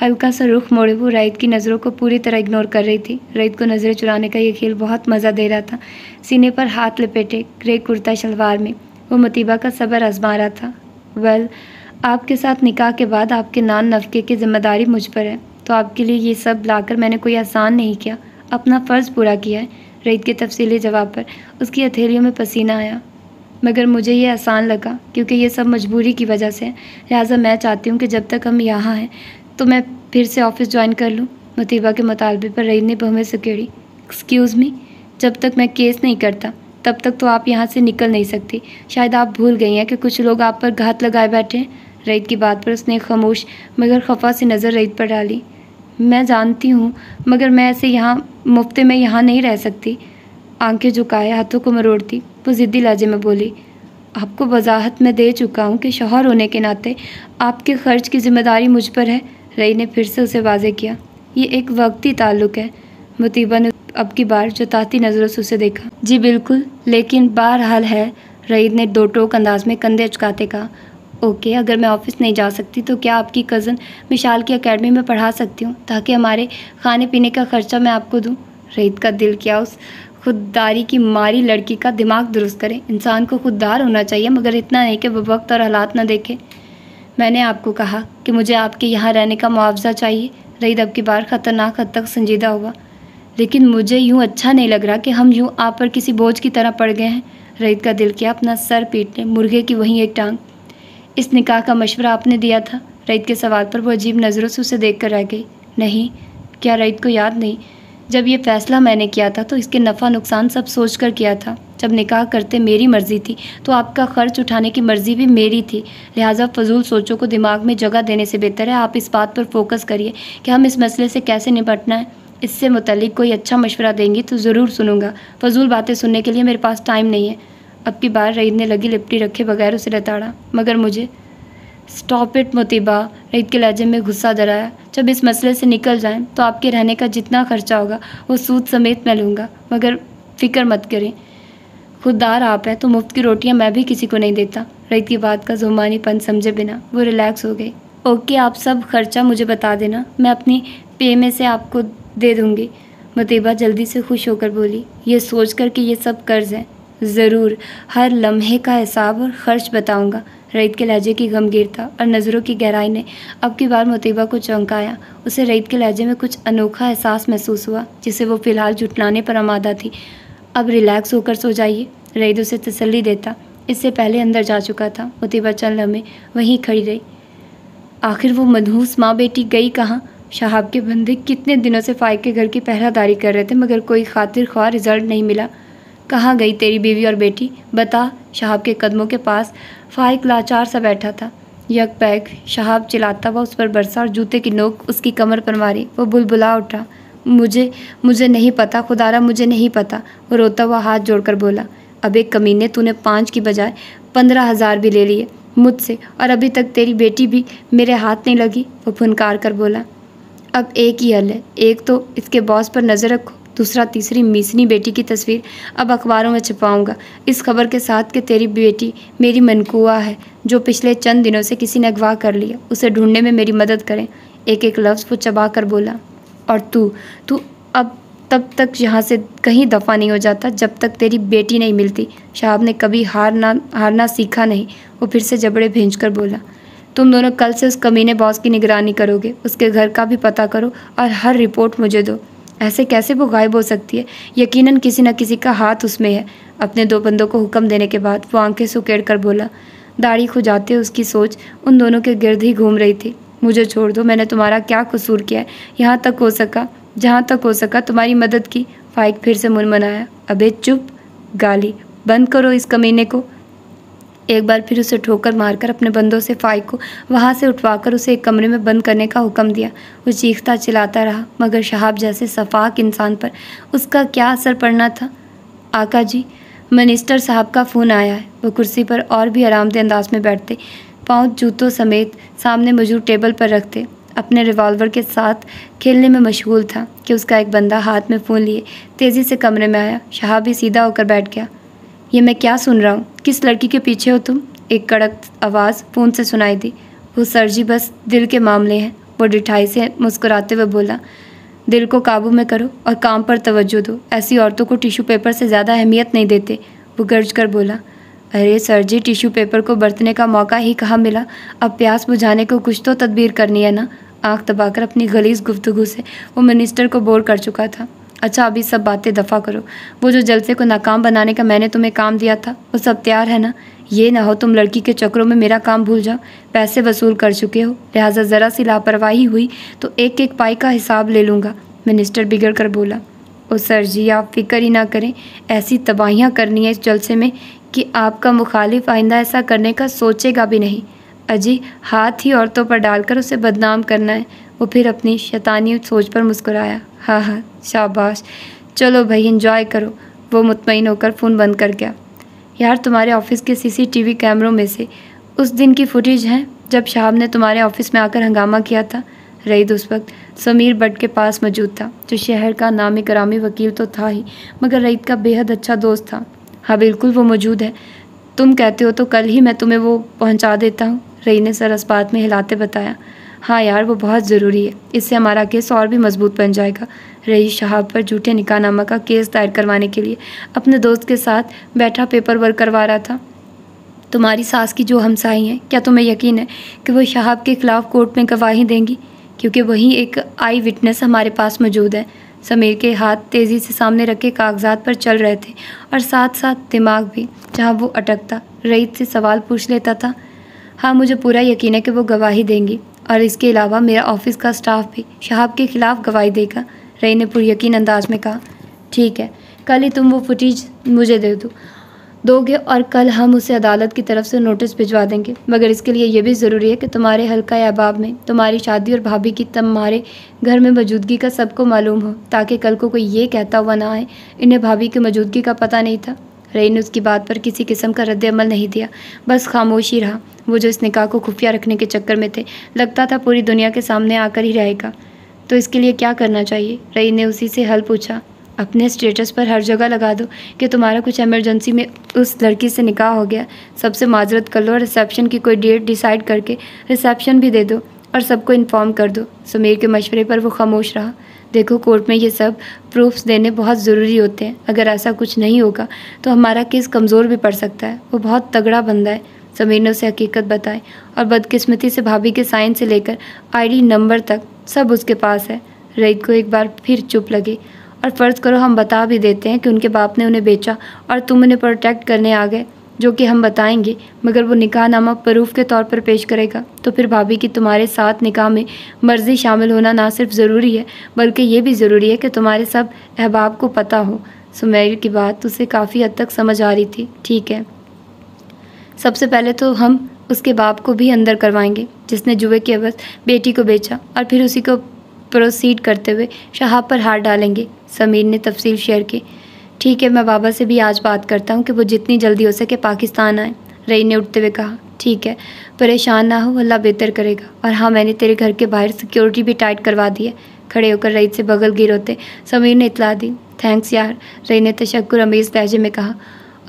हल्का सा रुख मोड़े वो रईद की नज़रों को पूरी तरह इग्नोर कर रही थी। रईद को नज़रें चुराने का ये खेल बहुत मज़ा दे रहा था। सीने पर हाथ लपेटे ग्रे कुर्ता शलवार में वो मुतीबा का सब्र आजमा रहा था। वेल, आपके साथ निकाह के बाद आपके नान नफ़के की जिम्मेदारी मुझ पर है, तो आपके लिए ये सब लाकर मैंने कोई आसान नहीं किया, अपना फ़र्ज़ पूरा किया है। रईद के तफसीली जवाब पर उसकी हथेलियों में पसीना आया। मगर मुझे ये आसान लगा क्योंकि ये सब मजबूरी की वजह से है। लिहाजा मैं चाहती हूँ कि जब तक हम यहाँ हैं तो मैं फिर से ऑफ़िस ज्वाइन कर लूँ। मुतीबा के मुतालबे पर रईद ने बहुमें सकेड़ी। एक्सक्यूज़ मी, जब तक मैं केस नहीं करता तब तक तो आप यहाँ से निकल नहीं सकती। शायद आप भूल गई हैं कि कुछ लोग आप पर घात लगाए बैठे हैं। रईद की बात पर उसने खामोश मगर खफा सी नज़र रईद पर डाली। मैं जानती हूँ, मगर मैं ऐसे यहाँ मुफ्ते में यहाँ नहीं रह सकती। आंखें झुकाए हाथों को मरोड़ती वो ज़िद्दी लहजे में बोली। आपको वजाहत में दे चुका हूँ कि शौहर होने के नाते आपके खर्च की जिम्मेदारी मुझ पर है। रईद ने फिर से उसे वाज़े किया। ये एक वक्ती ताल्लुक़ है। मुतीबा ने अब की बार जताती नज़रों से उसे देखा। जी बिल्कुल, लेकिन बहरहाल है। रईद ने दो टोक अंदाज में कंधे उचकाते कहा। ओके, अगर मैं ऑफ़िस नहीं जा सकती तो क्या आपकी कज़न मिशाल की एकेडमी में पढ़ा सकती हूँ ताकि हमारे खाने पीने का ख़र्चा मैं आपको दूँ। रईद का दिल किया उस खुददारी की मारी लड़की का दिमाग दुरुस्त करे। इंसान को खुददार होना चाहिए, मगर इतना नहीं कि वो वक्त और हालात न देखे। मैंने आपको कहा कि मुझे आपके यहाँ रहने का मुआवजा चाहिए। रईद अब की बार ख़तरनाक हद तक संजीदा हुआ। लेकिन मुझे यूँ अच्छा नहीं लग रहा कि हम यूँ आप पर किसी बोझ की तरह पड़ गए हैं। रईद का दिल किया अपना सर पीटने, मुर्गे की वहीं एक टांग। इस निकाह का मशवरा आपने दिया था? रईद के सवाल पर वो अजीब नज़रों से उसे देख कर रह गई। नहीं, क्या रईद को याद नहीं? जब ये फ़ैसला मैंने किया था तो इसके नफ़ा नुकसान सब सोच कर किया था। जब निकाह करते मेरी मर्ज़ी थी तो आपका ख़र्च उठाने की मर्ज़ी भी मेरी थी। लिहाजा फ़जूल सोचों को दिमाग में जगह देने से बेहतर है आप इस बात पर फोकस करिए कि हम इस मसले से कैसे निपटना है। इससे मुतल्लिक कोई अच्छा मशवरा देंगी तो ज़रूर सुनूंगा। फ़जूल बातें सुनने के लिए मेरे पास टाइम नहीं है। अब की बार रईद ने लगी लिपटी रखे बगैर उसे लताड़ा। मगर मुझे स्टॉप इट मुतीबा, रईद के लहजे में गुस्सा दराया। जब इस मसले से निकल जाएं तो आपके रहने का जितना खर्चा होगा वो सूद समेत मैं लूँगा। मगर फ़िक्र मत करें, खुददार आप हैं तो मुफ्त की रोटियां मैं भी किसी को नहीं देता। रईद की बात का जुबानीपन समझे बिना वो रिलैक्स हो गई। ओके, आप सब खर्चा मुझे बता देना, मैं अपनी पे में से आपको दे दूँगी। मुतीबा जल्दी से खुश होकर बोली, ये सोच कर कि ये सब कर्ज हैं। ज़रूर, हर लम्हे का हिसाब और ख़र्च बताऊँगा। रईद के लहजे की गमगीनता और नज़रों की गहराई ने अब की बार मुतीबा को चौंकाया। उसे रईद के लहजे में कुछ अनोखा एहसास महसूस हुआ जिसे वो फ़िलहाल जुटलाने पर आमादा थी। अब रिलैक्स होकर सो जाइए, रईद उसे तसल्ली देता इससे पहले अंदर जा चुका था। मुतीबा चंद लम्हे वहीं खड़ी रही। आखिर वो मनहूस माँ बेटी गई कहाँ? शहाब के बंदे कितने दिनों से फ़ाइक के घर की पहरादारी कर रहे थे मगर कोई खातिर ख्वाह रिजल्ट नहीं मिला। कहाँ गई तेरी बीवी और बेटी? बता। शहाब के कदमों के पास फ़ाइक लाचार सा बैठा था। यक पैक शहाब चिल्लाता हुआ उस पर बरसा और जूते की नोक उसकी कमर पर मारी। वो बुलबुला उठा, मुझे नहीं पता खुदारा, मुझे नहीं पता। वो रोता हुआ हाथ जोड़कर बोला, अब एक कमीने, तूने 5 की बजाय 15,000 भी ले लिए मुझसे और अभी तक तेरी बेटी भी मेरे हाथ नहीं लगी। वो फुनकार कर बोला, अब एक ही हल है, एक तो इसके बॉस पर नज़र रखो, दूसरा तीसरी मीसनी बेटी की तस्वीर अब अखबारों में छपाऊंगा, इस खबर के साथ कि तेरी बेटी मेरी मनकुआ है जो पिछले चंद दिनों से किसी ने अगवा कर लिया, उसे ढूंढने में मेरी मदद करें। एक एक लफ्ज़ वो चबा कर बोला। और तू अब तब तक यहाँ से कहीं दफ़ा नहीं हो जाता जब तक तेरी बेटी नहीं मिलती। शहाब ने कभी हारना सीखा नहीं। वो फिर से जबड़े भींच कर बोला, तुम दोनों कल से उस कमीने बॉस की निगरानी करोगे, उसके घर का भी पता करो और हर रिपोर्ट मुझे दो। ऐसे कैसे वो गायब हो सकती है? यकीनन किसी न किसी का हाथ उसमें है। अपने दो बंदों को हुक्म देने के बाद वो आंखें सुकेड़ कर बोला। दाढ़ी खुजाते उसकी सोच उन दोनों के गिर्द ही घूम रही थी। मुझे छोड़ दो, मैंने तुम्हारा क्या कसूर किया है? जहाँ तक हो सका तुम्हारी मदद की। फाइक फिर से मुनमुनाया। अबे चुप, गाली बंद करो इस कमीने को। एक बार फिर उसे ठोकर मारकर अपने बंदों से फाइक को वहाँ से उठवाकर उसे एक कमरे में बंद करने का हुक्म दिया। वो चीखता चिल्लाता रहा, मगर शहाब जैसे सफाक इंसान पर उसका क्या असर पड़ना था। आका जी, मिनिस्टर साहब का फ़ोन आया है। वो कुर्सी पर और भी आरामदेह अंदाज में बैठते, पाँव जूतों समेत सामने मौजूद टेबल पर रखते, अपने रिवॉल्वर के साथ खेलने में मशगूल था कि उसका एक बंदा हाथ में फ़ोन लिए तेज़ी से कमरे में आया। शहाब भी सीधा होकर बैठ गया। ये मैं क्या सुन रहा हूँ? किस लड़की के पीछे हो तुम? एक कड़क आवाज़ फ़ोन से सुनाई दी। वो सर जी, बस दिल के मामले हैं। वो डिठाई से मुस्कुराते हुए बोला। दिल को काबू में करो और काम पर तवज्जो दो। ऐसी औरतों को टिश्यू पेपर से ज़्यादा अहमियत नहीं देते। वो गर्ज कर बोला। अरे सर जी, टिश्यू पेपर को बरतने का मौका ही कहाँ मिला? अब प्यास बुझाने को कुछ तो तदबीर करनी है ना। आंख दबाकर अपनी गलीज़ गुफ्तगू से वो मिनिस्टर को बोर कर चुका था। अच्छा, अभी सब बातें दफ़ा करो। वो जो जलसे को नाकाम बनाने का मैंने तुम्हें काम दिया था, वो सब तैयार है ना? ये ना हो तुम लड़की के चक्करों में मेरा काम भूल जाओ। पैसे वसूल कर चुके हो, लिहाजा ज़रा सी लापरवाही हुई तो एक एक पाई का हिसाब ले लूँगा। मिनिस्टर बिगड़ कर बोला। ओ सर जी, आप फिक्र ही ना करें। ऐसी तबाहियाँ करनी है इस जलसे में कि आपका मुखालिफ आइंदा ऐसा करने का सोचेगा भी नहीं। अजी, हाथ ही औरतों पर डालकर उसे बदनाम करना है। वो फिर अपनी शैतानी सोच पर मुस्कुराया। हाँ, शाबाश, चलो भाई एंजॉय करो। वो मुतमईन होकर फ़ोन बंद कर गया। यार, तुम्हारे ऑफिस के सीसीटीवी कैमरों में से उस दिन की फुटेज है जब शहाब ने तुम्हारे ऑफिस में आकर हंगामा किया था। रईद उस वक्त समीर भट्ट के पास मौजूद था, जो शहर का नामी करामी वकील तो था ही, मगर रईद का बेहद अच्छा दोस्त था। हाँ बिल्कुल, वो मौजूद है। तुम कहते हो तो कल ही मैं तुम्हें वो पहुंचा देता हूँ, रईद ने सर इस्पात में हिलाते बताया। हाँ यार, वो बहुत ज़रूरी है, इससे हमारा केस और भी मजबूत बन जाएगा। रईद शहाब पर झूठे निकाहनामा का केस दायर करवाने के लिए अपने दोस्त के साथ बैठा पेपर वर्क करवा रहा था। तुम्हारी सास की जो हमसाई हैं, क्या तुम्हें यकीन है कि वो शहाब के खिलाफ कोर्ट में गवाही देंगी? क्योंकि वहीं एक आई विटनेस हमारे पास मौजूद है। समीर के हाथ तेज़ी से सामने रखे कागजात पर चल रहे थे और साथ साथ दिमाग भी, जहाँ वो अटकता रईद से सवाल पूछ लेता था। हाँ, मुझे पूरा यकीन है कि वो गवाही देंगी, और इसके अलावा मेरा ऑफिस का स्टाफ भी शहाब के खिलाफ गवाही देगा, रईद ने पुरयकीन अंदाज में कहा। ठीक है, कल ही तुम वो फुटेज मुझे दोगे और कल हम उसे अदालत की तरफ से नोटिस भिजवा देंगे। मगर इसके लिए ये भी ज़रूरी है कि तुम्हारे हल्का अहबाब में तुम्हारी शादी और भाभी की तुम्हारे घर में मौजूदगी का सबको मालूम हो, ताकि कल को कोई ये कहता हुआ ना आए इन्हें भाभी की मौजूदगी का पता नहीं था। रईद ने उसकी बात पर किसी किस्म का रद्द-ए-अमल नहीं दिया, बस खामोशी रहा। वो जो इस निकाह को खुफिया रखने के चक्कर में थे, लगता था पूरी दुनिया के सामने आकर ही रहेगा। तो इसके लिए क्या करना चाहिए? रईद ने उसी से हल पूछा। अपने स्टेटस पर हर जगह लगा दो कि तुम्हारा कुछ इमरजेंसी में उस लड़की से निकाह हो गया। सबसे माजरत कर लो और रिसेप्शन की कोई डेट डिसाइड करके रिसेप्शन भी दे दो और सबको इन्फॉर्म कर दो। समीर के मशवरे पर वो खामोश रहा। देखो, कोर्ट में ये सब प्रूफ्स देने बहुत ज़रूरी होते हैं। अगर ऐसा कुछ नहीं होगा तो हमारा केस कमज़ोर भी पड़ सकता है। वो बहुत तगड़ा बंदा है, समीर ने उसे हकीकत बताई, और बदकिस्मती से भाभी के साइन से लेकर ID नंबर तक सब उसके पास है। रईद को एक बार फिर चुप लगी। और फ़र्ज़ करो हम बता भी देते हैं कि उनके बाप ने उन्हें बेचा और तुम उन्हें प्रोटेक्ट करने आ गए, जो कि हम बताएंगे, मगर वो निकाहनामा प्रूफ के तौर पर पेश करेगा, तो फिर भाभी की तुम्हारे साथ निकाह में मर्जी शामिल होना ना सिर्फ ज़रूरी है बल्कि ये भी ज़रूरी है कि तुम्हारे सब अहबाब को पता हो। सुमैर की बात उसे काफ़ी हद तक समझ आ रही थी। ठीक है, सबसे पहले तो हम उसके बाप को भी अंदर करवाएंगे जिसने जुए के एवज़ बेटी को बेचा, और फिर उसी को प्रोसीड करते हुए शहाब पर हाथ डालेंगे, समीर ने तफसील शेयर की। ठीक है, मैं बाबा से भी आज बात करता हूँ कि वो जितनी जल्दी हो सके पाकिस्तान आए, रईद ने उठते हुए कहा। ठीक है, परेशान ना हो, अल्लाह बेहतर करेगा। और हाँ, मैंने तेरे घर के बाहर सिक्योरिटी भी टाइट करवा दी है। खड़े होकर रईद से बगल गिर होते समीर ने इतला दी। थैंक्स यार, रई ने तशक्कुर अमेज़ लहजे में कहा।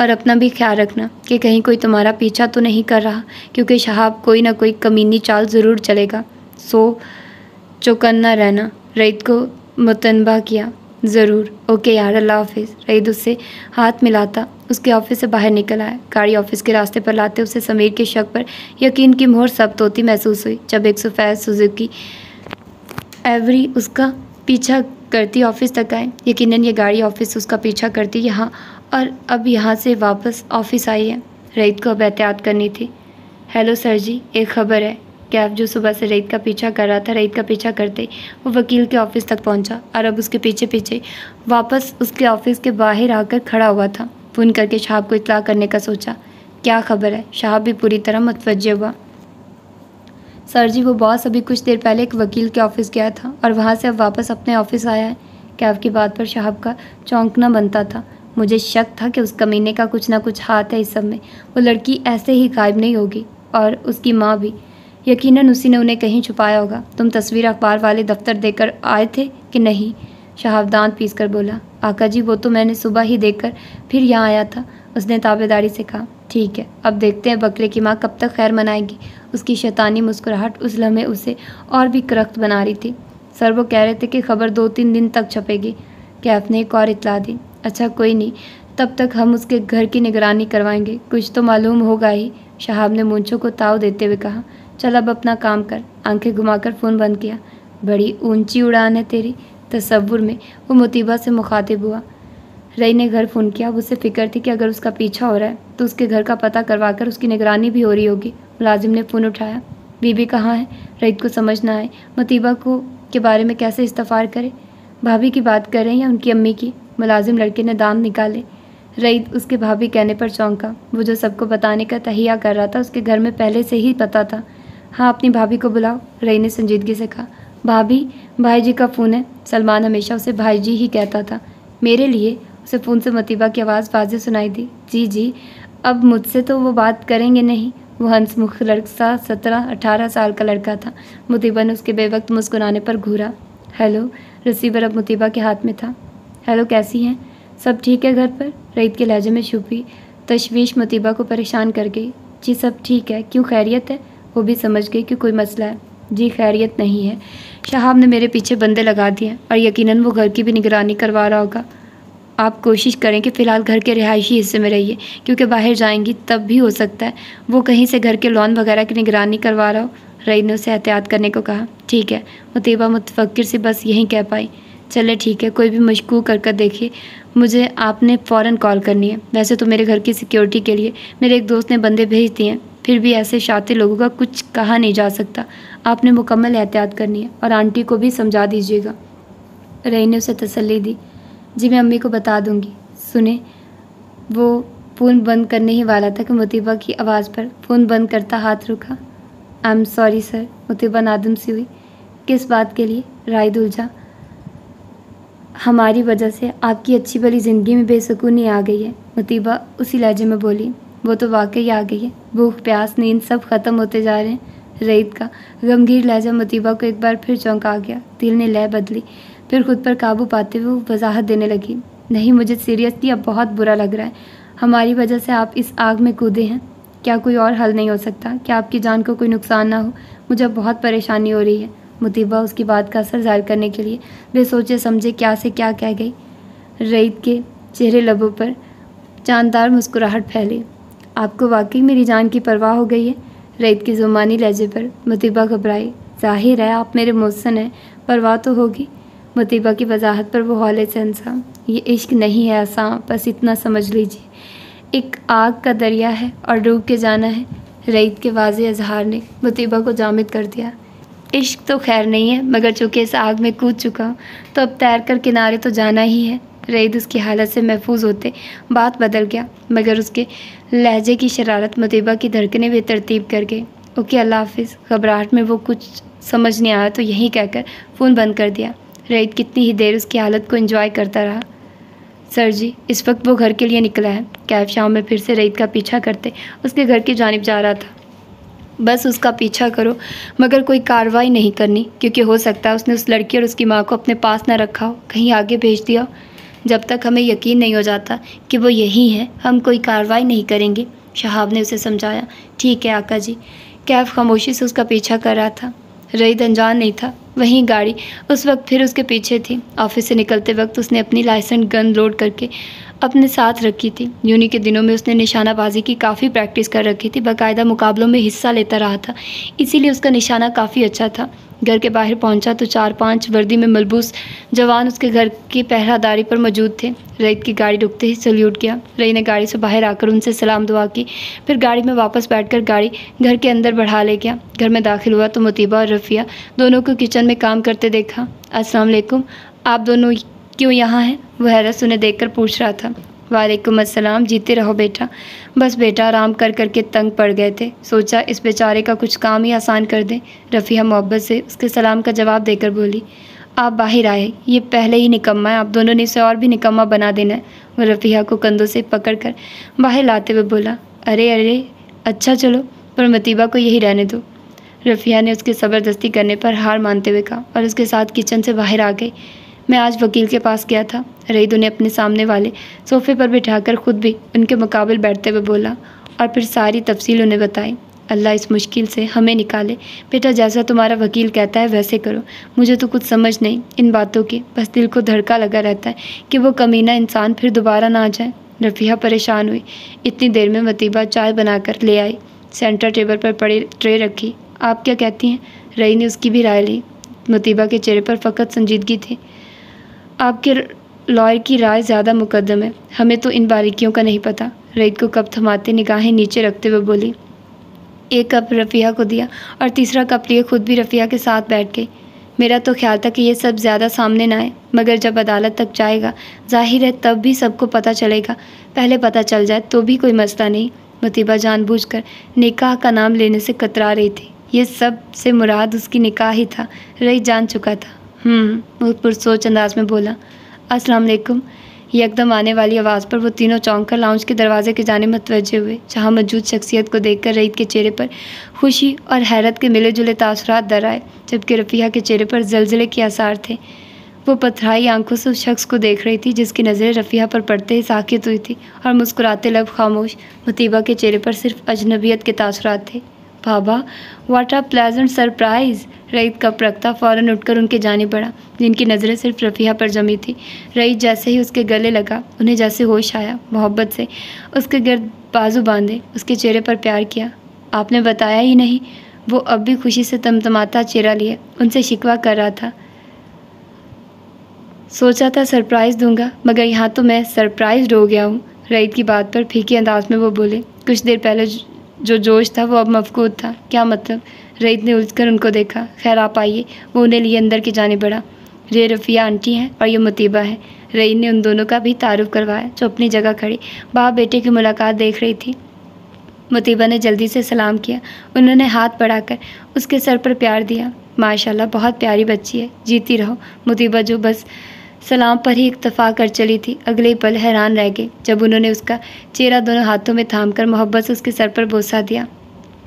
और अपना भी ख्याल रखना कि कहीं कोई तुम्हारा पीछा तो नहीं कर रहा, क्योंकि शहाब कोई ना कोई कमीनी चाल ज़रूर चलेगा। सो चौकन्ना रहना। रईद को मुतनबा किया। ज़रूर, ओके यार, अल्लाह हाफिज़। रईद उससे हाथ मिलाता उसके ऑफिस से बाहर निकल आया। गाड़ी ऑफिस के रास्ते पर लाते उसे समीर के शक पर यकीन की मोहर सख्त होती महसूस हुई जब एक सफ़ेद सुजुकी एवरी उसका पीछा करती ऑफिस तक आए। यकीनन ये गाड़ी ऑफिस उसका पीछा करती यहाँ और अब यहाँ से वापस ऑफिस आई है। रईद को अब एहतियात करनी थी। हेलो सर जी, एक ख़बर है। कैब जो सुबह से रईद का पीछा कर रहा था, रईद का पीछा करते वो वकील के ऑफिस तक पहुंचा और अब उसके पीछे पीछे वापस उसके ऑफिस के बाहर आकर खड़ा हुआ था। फ़ोन करके शहाब को इत्तला करने का सोचा। क्या खबर है? शहाब भी पूरी तरह मुतवज्जे हुआ। सर जी, वो बॉस अभी कुछ देर पहले एक वकील के ऑफिस गया था और वहाँ से अब वापस अपने ऑफिस आया है। कैब की बात पर शहाब का चौंकना बनता था। मुझे शक था कि उस कमीने का कुछ ना कुछ हाथ है इस सब में। वो लड़की ऐसे ही गायब नहीं होगी और उसकी माँ भी। यकीनन उसी ने उन्हें कहीं छुपाया होगा। तुम तस्वीर अखबार वाले दफ्तर देकर आए थे कि नहीं? शहाब दांत पीस कर बोला। आका जी, वो तो मैंने सुबह ही देखकर फिर यहाँ आया था, उसने ताबेदारी से कहा। ठीक है, अब देखते हैं बकरे की माँ कब तक खैर मनाएगी। उसकी शैतानी मुस्कुराहट उस लम्हे उसे और भी करख्त बना रही थी। सर, वो कह रहे थे कि खबर 2-3 दिन तक छपेगी। कैफ ने एक और इतला दी। अच्छा, कोई नहीं, तब तक हम उसके घर की निगरानी करवाएंगे, कुछ तो मालूम होगा ही। शहाब ने मूंछों को ताव देते हुए कहा। चल अब अपना काम कर। आंखें घुमाकर फ़ोन बंद किया। बड़ी ऊंची उड़ान है तेरी। तसव्वुर में वो मुतीबा से मुखातिब हुआ। रई ने घर फ़ोन किया। उसे फिक्र थी कि अगर उसका पीछा हो रहा है तो उसके घर का पता करवा कर उसकी निगरानी भी हो रही होगी। मुलाजिम ने फ़ोन उठाया। बीबी कहाँ है? रईद को समझ ना आए मुतीबा को के बारे में कैसे इस्तफार करे। भाभी की बात कर रहे हैं या उनकी अम्मी की? मुलाजिम लड़के ने दांत निकाले। रईद उसके भाभी कहने पर चौंका। वो जो सबको बताने का तहिया कर रहा था उसके घर में पहले से ही पता था। हाँ, अपनी भाभी को बुलाओ, रई ने संजीदगी से कहा। भाभी, भाई जी का फ़ोन है। सलमान हमेशा उसे भाई जी ही कहता था। मेरे लिए? उसे फ़ोन से मुतीबा की आवाज़ वाज़े सुनाई दी। जी जी, अब मुझसे तो वो बात करेंगे नहीं। वो हंसमुख लड़का 17-18 साल का लड़का था। मुतीबा ने उसके बेवक्त मुस्कुराने पर घूरा। हेलो। रिसीवर अब मुतीबा के हाथ में था। हेलो, कैसी हैं? सब ठीक है घर पर? रईद के लहजे में छुपी तशवीश मुतीबा को परेशान कर गई। जी सब ठीक है। क्यों, खैरियत है? वो भी समझ गई कि कोई मसला है। जी खैरियत नहीं है। शहाब ने मेरे पीछे बंदे लगा दिए और यकीनन वो घर की भी निगरानी करवा रहा होगा। आप कोशिश करें कि फ़िलहाल घर के रिहायशी हिस्से में रहिए, क्योंकि बाहर जाएंगी तब भी हो सकता है वो कहीं से घर के लॉन वगैरह की निगरानी करवा रहा हो। रईद ने उसे एहतियात करने को कहा। ठीक है। मुतीबा मुतफक्किर से बस यही कह पाई। चले ठीक है, कोई भी मशकूक कर देखिए, मुझे आपने फ़ौरन कॉल करनी है। वैसे तो मेरे घर की सिक्योरिटी के लिए मेरे एक दोस्त ने बंदे भेज दिए हैं, फिर भी ऐसे शातिर लोगों का कुछ कहा नहीं जा सकता। आपने मुकम्मल एहतियात करनी है और आंटी को भी समझा दीजिएगा। रई ने उसे तसल्ली दी। जी मैं अम्मी को बता दूंगी। सुने, वो फ़ोन बंद करने ही वाला था कि मुतीबा की आवाज़ पर फ़ोन बंद करता हाथ रुका। I am sorry sir. मुतीबा नादम सी हुई। किस बात के लिए? राय उलझा। हमारी वजह से आपकी अच्छी भली ज़िंदगी में बेसुकूनी आ गई है। मुतीबा उसी लहजे में बोली। वो तो वाकई आ गई है। भूख, प्यास, नींद सब ख़त्म होते जा रहे हैं। रईद का गमगीर लहजा मुतीबा को एक बार फिर चौंका गया। दिल ने लय बदली, फिर खुद पर काबू पाते हुए वो वजाहत देने लगी। नहीं, मुझे सीरियसली अब बहुत बुरा लग रहा है। हमारी वजह से आप इस आग में कूदे हैं। क्या कोई और हल नहीं हो सकता? क्या आपकी जान को कोई नुकसान ना हो? मुझे बहुत परेशानी हो रही है। मुतीबा उसकी बात का असर ज़ाहिर करने के लिए वे सोचे समझे क्या से क्या कह गई। रईद के चेहरे लबों पर जानदार मुस्कुराहट फैली। आपको वाकई मेरी जान की परवाह हो गई है? रईद की जुबानी लहजे पर मुतीबा घबराई। जाहिर है आप मेरे मोहसन हैं, परवाह तो होगी। मुतीबा की वजाहत पर वो हौले से हंसा। ये इश्क नहीं है आसान, बस इतना समझ लीजिए, एक आग का दरिया है और डूब के जाना है। रईद के वाज़े इजहार ने मुतीबा को जामिद कर दिया। इश्क तो खैर नहीं है, मगर चूँकि इस आग में कूद चुका हूँ तो अब तैर कर किनारे तो जाना ही है। रईद उसकी हालत से महफूज होते बात बदल गया, मगर उसके लहजे की शरारत मुतीबा की धड़कनें बेतरतीब कर गई। ओके, अल्लाह हाफिज़। घबराहट में वो कुछ समझ नहीं आया तो यहीं कहकर फ़ोन बंद कर दिया। रईद कितनी ही देर उसकी हालत को एंजॉय करता रहा। सर जी, इस वक्त वो घर के लिए निकला है। कैब शाम में फिर से रईद का पीछा करते उसके घर की जानिब जा रहा था। बस उसका पीछा करो, मगर कोई कार्रवाई नहीं करनी, क्योंकि हो सकता है उसने उस लड़की और उसकी माँ को अपने पास न रखा हो, कहीं आगे भेज दिया हो। जब तक हमें यकीन नहीं हो जाता कि वो यही है, हम कोई कार्रवाई नहीं करेंगे। शहाब ने उसे समझाया। ठीक है आका जी। कैफ खामोशी से उसका पीछा कर रहा था। रईद अनजान नहीं था। वहीं गाड़ी उस वक्त फिर उसके पीछे थी। ऑफिस से निकलते वक्त उसने अपनी लाइसेंस गन लोड करके अपने साथ रखी थी। यूनी के दिनों में उसने निशानाबाजी की काफ़ी प्रैक्टिस कर रखी थी। बाकायदा मुकाबलों में हिस्सा लेता रहा था, इसीलिए उसका निशाना काफ़ी अच्छा था। घर के बाहर पहुंचा तो 4-5 वर्दी में मलबूस जवान उसके घर की पहरादारी पर मौजूद थे। रईद की गाड़ी रुकते ही सल्यूट किया। रईद ने गाड़ी से बाहर आकर उनसे सलाम दुआ की, फिर गाड़ी में वापस बैठकर गाड़ी घर के अंदर बढ़ा ले गया। घर में दाखिल हुआ तो मुतीबा और रफ़िया दोनों को किचन में काम करते देखा। अस्सलाम वालेकुम, आप दोनों क्यों यहाँ हैं? वह हैरत से उन्हें देखकर पूछ रहा था। वालेकुम अस्सलाम, जीते रहो बेटा। बस बेटा आराम कर करके तंग पड़ गए थे, सोचा इस बेचारे का कुछ काम ही आसान कर दें। रफ़िया मोहब्बत से उसके सलाम का जवाब देकर बोली। आप बाहर आए, ये पहले ही निकम्मा है, आप दोनों ने इसे और भी निकम्मा बना देना है। वह रफ़िया को कंधों से पकड़कर बाहर लाते हुए बोला। अरे अरे अच्छा चलो, पर मतीबा को यही रहने दो। रफ़िया ने उसकी ज़बरदस्ती करने पर हार मानते हुए कहा और उसके साथ किचन से बाहर आ गई। मैं आज वकील के पास गया था। रईद उन्हें अपने सामने वाले सोफ़े पर बिठाकर खुद भी उनके मुकाबले बैठते हुए बोला और फिर सारी तफसील उन्हें बताई। अल्लाह इस मुश्किल से हमें निकाले। बेटा जैसा तुम्हारा वकील कहता है वैसे करो। मुझे तो कुछ समझ नहीं इन बातों की, बस दिल को धड़का लगा रहता है कि वो कमीना इंसान फिर दोबारा ना आ जाए। रफ़िया परेशान हुई। इतनी देर में मतीबा चाय बनाकर ले आई, सेंटर टेबल पर पड़ी ट्रे रखी। आप क्या कहती हैं? रईद ने उसकी भी राय ली। मतीबा के चेहरे पर फ़कत संजीदगी थी। आपके लॉयर की राय ज़्यादा मुकद्दम है, हमें तो इन बारीकियों का नहीं पता। रईद को कप थमाते निगाहें नीचे रखते हुए बोली। एक कप रफ़िया को दिया और तीसरा कप लिए खुद भी रफ़िया के साथ बैठ गई। मेरा तो ख्याल था कि ये सब ज़्यादा सामने ना आए, मगर जब अदालत तक जाएगा जाहिर है तब भी सबको पता चलेगा। पहले पता चल जाए तो भी कोई मसला नहीं। मतीबा जानबूझकर निकाह का नाम लेने से कतरा रही थी। ये सब से मुराद उसकी निकाह ही था, रईद जान चुका था। वो पुरसोच अंदाज में बोला। अस्सलाम वालेकुम। यकदम आने वाली आवाज़ पर वो तीनों चौंक कर लाउंज के दरवाजे की जानिब मुतवज्जे हुए, जहाँ मौजूद शख्सियत को देखकर रईद के चेहरे पर खुशी और हैरत के मिले जुले तासुरात दर आए, जबकि रफ़िया के चेहरे पर जलजले के आसार थे। वो पथराई आंखों से उस शख्स को देख रही थी जिसकी नज़रें रफ़िया पर पड़ते ही साकित हुई थी और मुस्कुराते लब खामोश। मुतीबा के चेहरे पर सिर्फ अजनबियत के तासुरात थे। बाबा, what a pleasant surprise. Raeed cup रखता फ़ौरन उठकर उनके जानिब बढ़ा, जिनकी नज़रें सिर्फ रफ़िया पर जमी थी। रईद जैसे ही उसके गले लगा, उन्हें जैसे होश आया, मोहब्बत से उसके गिर्द बाजू बांधे, उसके चेहरे पर प्यार किया। आपने बताया ही नहीं। वो अब भी खुशी से तमतमाता चेहरा लिए उनसे शिकवा कर रहा था। सोचा था सरप्राइज़ दूंगा, मगर यहाँ तो मैं सरप्राइज्ड हो गया हूँ। रईद की बात पर फीके अंदाज में वो बोले। कुछ देर पहले जो जोश था वो अब मफकूद था। क्या मतलब? रईद ने उलझकर उनको देखा। खैर आप आइए। वो उन्हें लिए अंदर की जानिब बढ़ा। ये रफ़िया आंटी हैं और ये मुतीबा है। रईद ने उन दोनों का भी तारुफ करवाया, जो अपनी जगह खड़ी बाप बेटे की मुलाकात देख रही थी। मुतीबा ने जल्दी से सलाम किया। उन्होंने हाथ बढ़ाकर उसके सर पर प्यार दिया। माशाल्लाह बहुत प्यारी बच्ची है, जीती रहो। मुतीबा जो बस सलाम पर ही इक्तफ़ा कर चली थी, अगले पल हैरान रह गई जब उन्होंने उसका चेहरा दोनों हाथों में थामकर मोहब्बत से उसके सर पर बोसा दिया।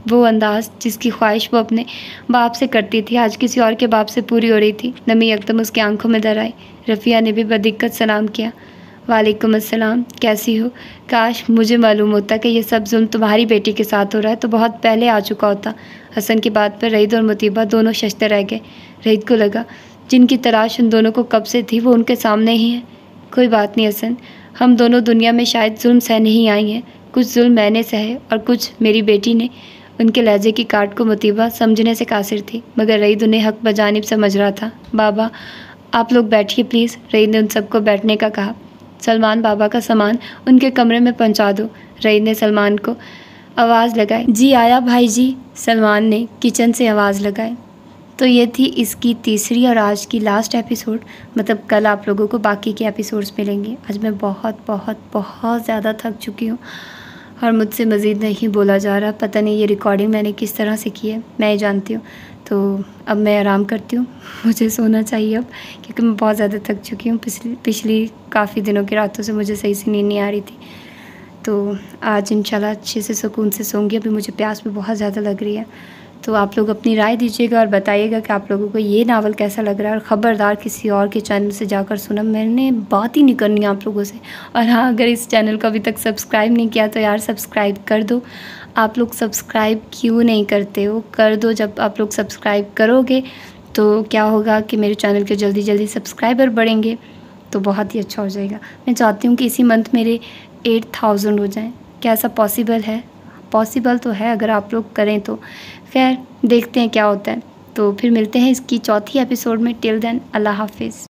वो अंदाज़ जिसकी ख्वाहिश वो अपने बाप से करती थी आज किसी और के बाप से पूरी हो रही थी। नमी एकदम उसकी आंखों में दर आई। रफ़िया ने भी बदिक्कत सलाम किया। वालेकुम अस्सलाम, कैसी हो? काश मुझे मालूम होता कि ये सब जुल्म तुम्हारी बेटी के साथ हो रहा है तो बहुत पहले आ चुका होता। हसन की बात पर रईद और मुतीबा दोनों शशते रह गए। रईद को लगा जिनकी तलाश उन दोनों को कब से थी वो उनके सामने ही है। कोई बात नहीं हसन, हम दोनों दुनिया में शायद जुल्म सहने ही आई हैं। कुछ जुल्म मैंने सहे और कुछ मेरी बेटी ने। उनके लहजे की काट को मुतीबा समझने से कासिर थी, मगर रईद उन्हें हक बजानिब समझ रहा था। बाबा आप लोग बैठिए प्लीज़। रईद ने उन सबको बैठने का कहा। सलमान बाबा का सामान उनके कमरे में पहुंचा दो। रईद ने सलमान को आवाज़ लगाई। जी आया भाई जी। सलमान ने किचन से आवाज़ लगाई। तो ये थी इसकी तीसरी और आज की लास्ट एपिसोड। मतलब कल आप लोगों को बाकी के एपिसोड्स मिलेंगे। आज मैं बहुत बहुत बहुत ज़्यादा थक चुकी हूँ और मुझसे मज़ीद नहीं बोला जा रहा। पता नहीं ये रिकॉर्डिंग मैंने किस तरह से की है, मैं ही जानती हूँ। तो अब मैं आराम करती हूँ, मुझे सोना चाहिए अब, क्योंकि मैं बहुत ज़्यादा थक चुकी हूँ। पिछली काफ़ी दिनों की रातों से मुझे सही से नींद नहीं आ रही थी। तो आज इंशाल्लाह अच्छे से सुकून से सोऊंगी। अभी मुझे प्यास भी बहुत ज़्यादा लग रही है। तो आप लोग अपनी राय दीजिएगा और बताइएगा कि आप लोगों को ये नावल कैसा लग रहा है। और ख़बरदार किसी और के चैनल से जाकर सुना, मैंने बात ही नहीं करनी है आप लोगों से। और हाँ, अगर इस चैनल को अभी तक सब्सक्राइब नहीं किया तो यार सब्सक्राइब कर दो। आप लोग सब्सक्राइब क्यों नहीं करते हो, कर दो। जब आप लोग सब्सक्राइब करोगे तो क्या होगा कि मेरे चैनल के जल्दी जल्दी सब्सक्राइबर बढ़ेंगे, तो बहुत ही अच्छा हो जाएगा। मैं चाहती हूँ कि इसी मंथ मेरे 8000 हो जाएं। क्या ऐसा पॉसिबल है? पॉसिबल तो है अगर आप लोग करें तो। खैर देखते हैं क्या होता है। तो फिर मिलते हैं इसकी चौथी एपिसोड में। टिल देन अल्लाह हाफिज़।